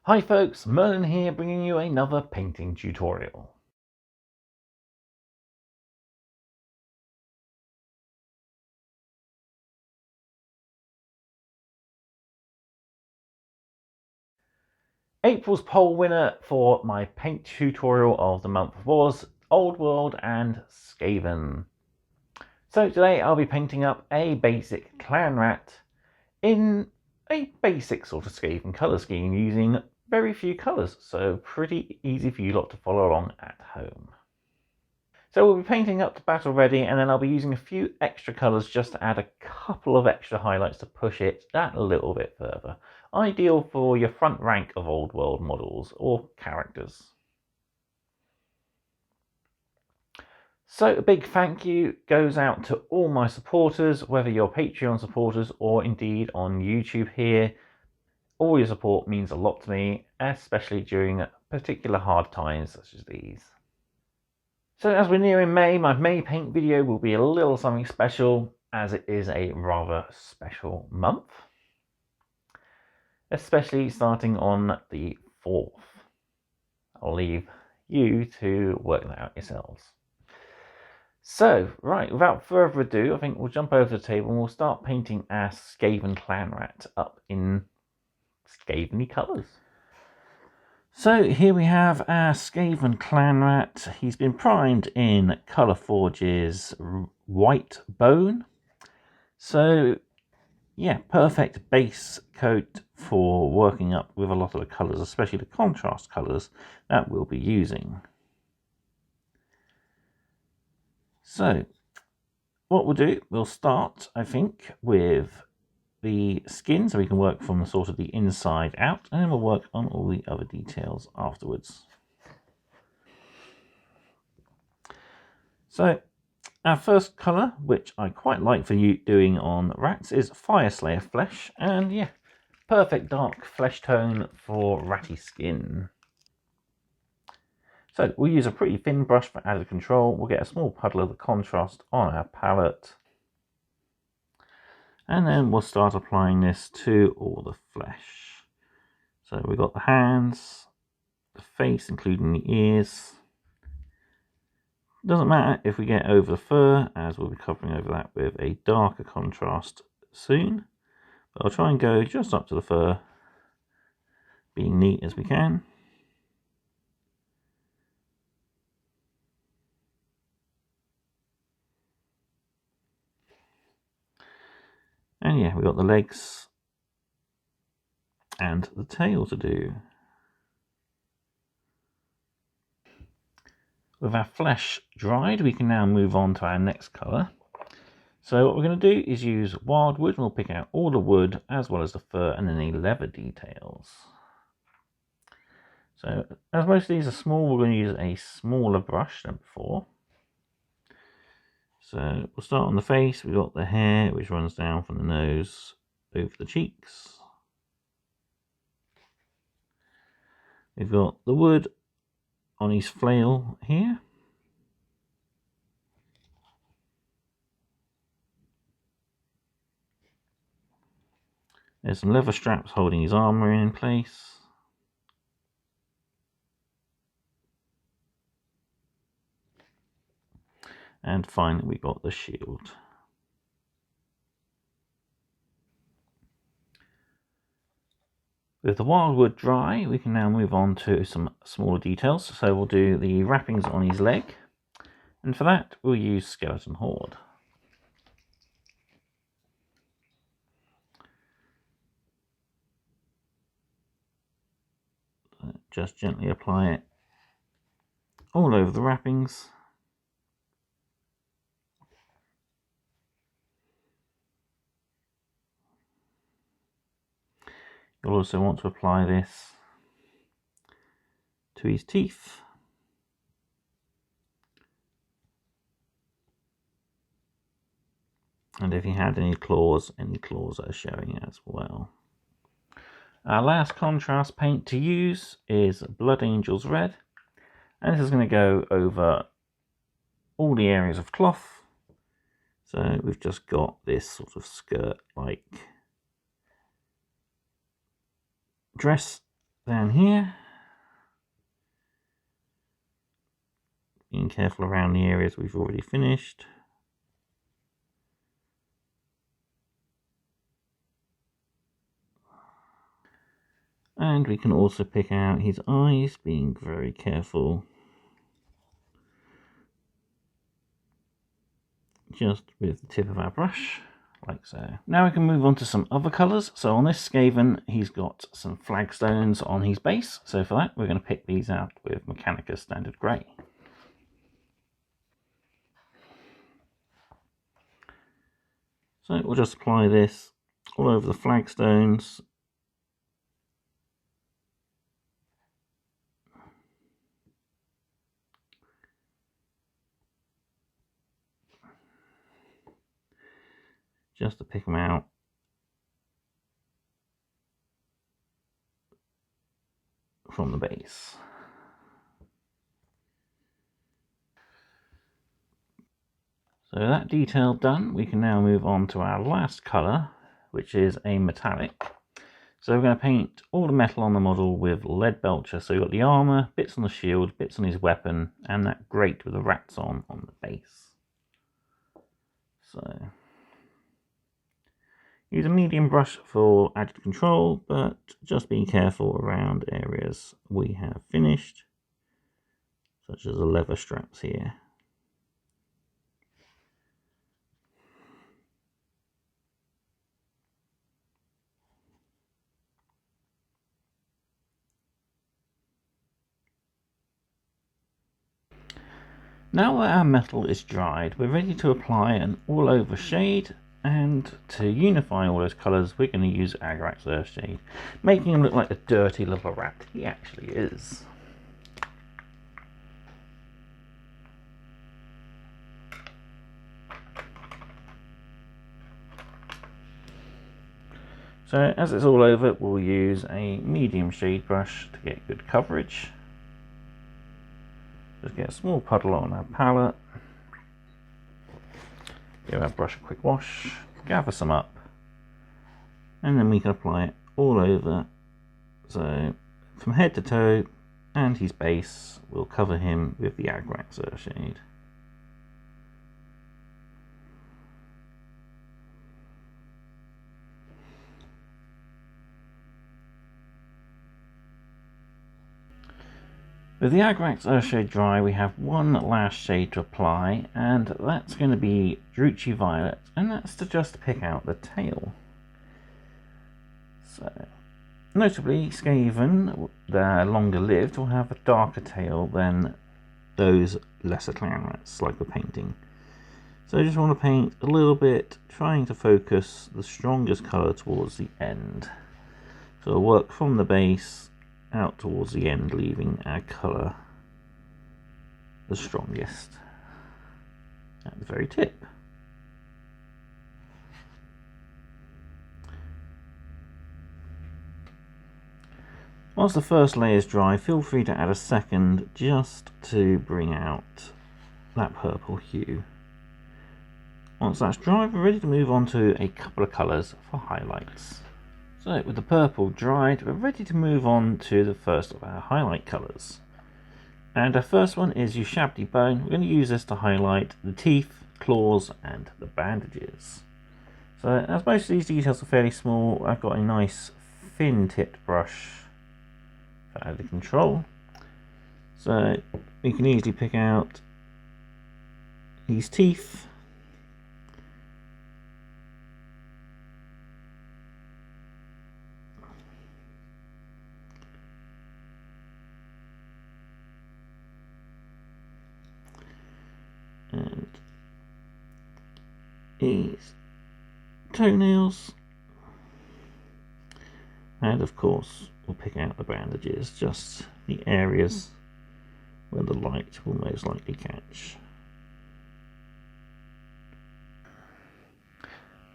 Hi folks, Merlin here bringing you another painting tutorial. April's poll winner for my paint tutorial of the month was Old World and Skaven. So today I'll be painting up a basic Clanrat in a basic sort of Skaven colour scheme using very few colours, so pretty easy for you lot to follow along at home. So we'll be painting up to battle ready, and then I'll be using a few extra colours just to add a couple of extra highlights to push it that little bit further. Ideal for your front rank of old world models or characters. So a big thank you goes out to all my supporters, whether you're Patreon supporters or indeed on YouTube here. All your support means a lot to me, especially during particular hard times such as these. So as we're nearing May, my May paint video will be a little something special, as it is a rather special month. Especially starting on the 4th. I'll leave you to work that out yourselves. So, right, without further ado, I think we'll jump over the table and we'll start painting our Skaven Clanrat up in Skaven-y colours. So here we have our Skaven Clanrat. He's been primed in Colourforge's white bone. So yeah, perfect base coat for working up with a lot of the colours, especially the contrast colours that we'll be using. So what we'll do, we'll start, I think, with the skin, so we can work from sort of the inside out, and then we'll work on all the other details afterwards. So our first colour, which I quite like for you doing on rats, is Fireslayer Flesh, and yeah, perfect dark flesh tone for ratty skin. So we'll use a pretty thin brush for added control. We'll get a small puddle of the contrast on our palette. And then we'll start applying this to all the flesh. So we've got the hands, the face, including the ears. Doesn't matter if we get over the fur, as we'll be covering over that with a darker contrast soon. But I'll try and go just up to the fur, being neat as we can. And yeah, we've got the legs and the tail to do. With our flesh dried, we can now move on to our next colour. So what we're going to do is use wildwood, and we'll pick out all the wood as well as the fur and any leather details. So as most of these are small, we're going to use a smaller brush than before. So we'll start on the face. We've got the hair which runs down from the nose over the cheeks. We've got the wood on his flail here. There's some leather straps holding his armour in place. And finally we got the shield. With the wildwood dry, we can now move on to some smaller details. So we'll do the wrappings on his leg. And for that, we'll use Skeleton Horde. Just gently apply it all over the wrappings. You'll also want to apply this to his teeth. And if he had any claws are showing as well. Our last contrast paint to use is Blood Angels Red. And this is going to go over all the areas of cloth. So we've just got this sort of skirt-like dress down here. Being careful around the areas we've already finished. And we can also pick out his eyes, being very careful. Just with the tip of our brush, like so. Now we can move on to some other colours. So on this Skaven, he's got some flagstones on his base. So for that, we're going to pick these out with Mechanica Standard Grey. So we'll just apply this all over the flagstones. Just to pick them out. From the base. So that detail done, we can now move on to our last colour, which is a metallic. So we're going to paint all the metal on the model with lead belcher. So we've got the armour, bits on the shield, bits on his weapon, and that grate with the rats on the base. So use a medium brush for added control, but just be careful around areas we have finished, such as the leather straps here. Now that our metal is dried, we're ready to apply an all-over shade, and to unify all those colours, we're going to use Agarax Earthshade, making him look like the dirty little rat he actually is. So as it's all over, we'll use a medium shade brush to get good coverage. Just get a small puddle on our palette, give our brush a quick wash, gather some up, and then we can apply it all over. So from head to toe, and his base, we'll cover him with the Agarax Earthshade. With the Agarax Earthshade dry, we have one last shade to apply, and that's going to be Druchii Violet, and that's to just pick out the tail. So, notably, Skaven, they're longer lived, will have a darker tail than those lesser Clanrats, like we're painting. So I just want to paint a little bit, trying to focus the strongest colour towards the end. So I'll work from the base out towards the end, leaving our colour the strongest at the very tip. Once the first layer is dry, feel free to add a second just to bring out that purple hue. Once that's dry, we're ready to move on to a couple of colours for highlights. So with the purple dried, we're ready to move on to the first of our highlight colours. And our first one is Ushabti Bone. We're going to use this to highlight the teeth, claws and the bandages. So as most of these details are fairly small, I've got a nice thin tipped brush for added control. So you can easily pick out these teeth. And his toenails, and of course we'll pick out the bandages, just the areas where the light will most likely catch.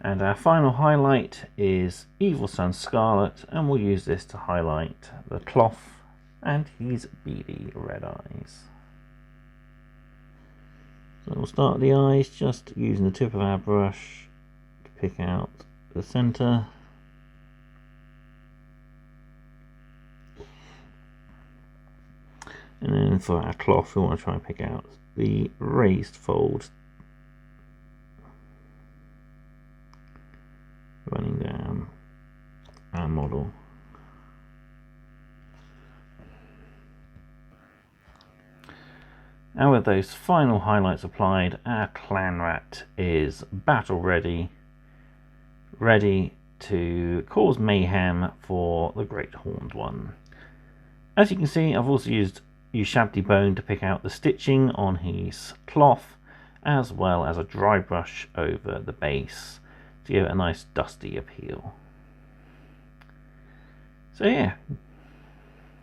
And our final highlight is Evil Sun Scarlet, and we'll use this to highlight the cloth and his beady red eyes. So we'll start the eyes, just using the tip of our brush to pick out the centre. And then for our cloth, we want to try and pick out the raised fold running down our model. And with those final highlights applied, our Clanrat is battle ready, ready to cause mayhem for the Great Horned One. As you can see, I've also used Shabty Bone to pick out the stitching on his cloth, as well as a dry brush over the base to give it a nice dusty appeal. So yeah,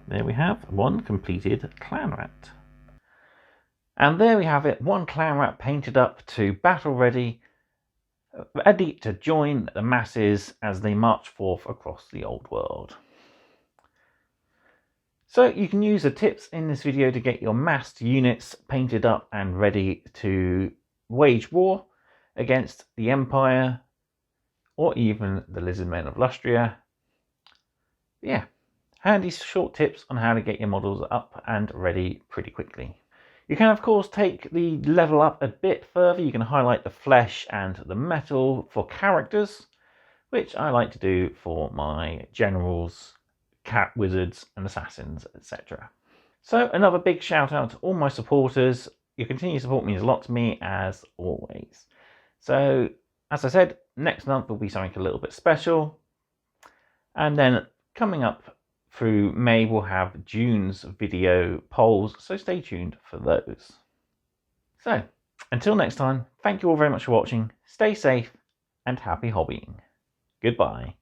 there we have one completed Clanrat. And there we have it, one Clanrat painted up to battle ready, ready to join the masses as they march forth across the old world. So you can use the tips in this video to get your massed units painted up and ready to wage war against the Empire or even the Lizardmen of Lustria. Yeah, handy short tips on how to get your models up and ready pretty quickly. You can of course take the level up a bit further. You can highlight the flesh and the metal for characters, which I like to do for my generals, cat wizards and assassins, etc. So another big shout out to all my supporters. Your continued support means a lot to me as always. So as I said, next month will be something a little bit special, and then coming up through May we'll have June's video polls, so stay tuned for those. So until next time, thank you all very much for watching, stay safe and happy hobbying. Goodbye.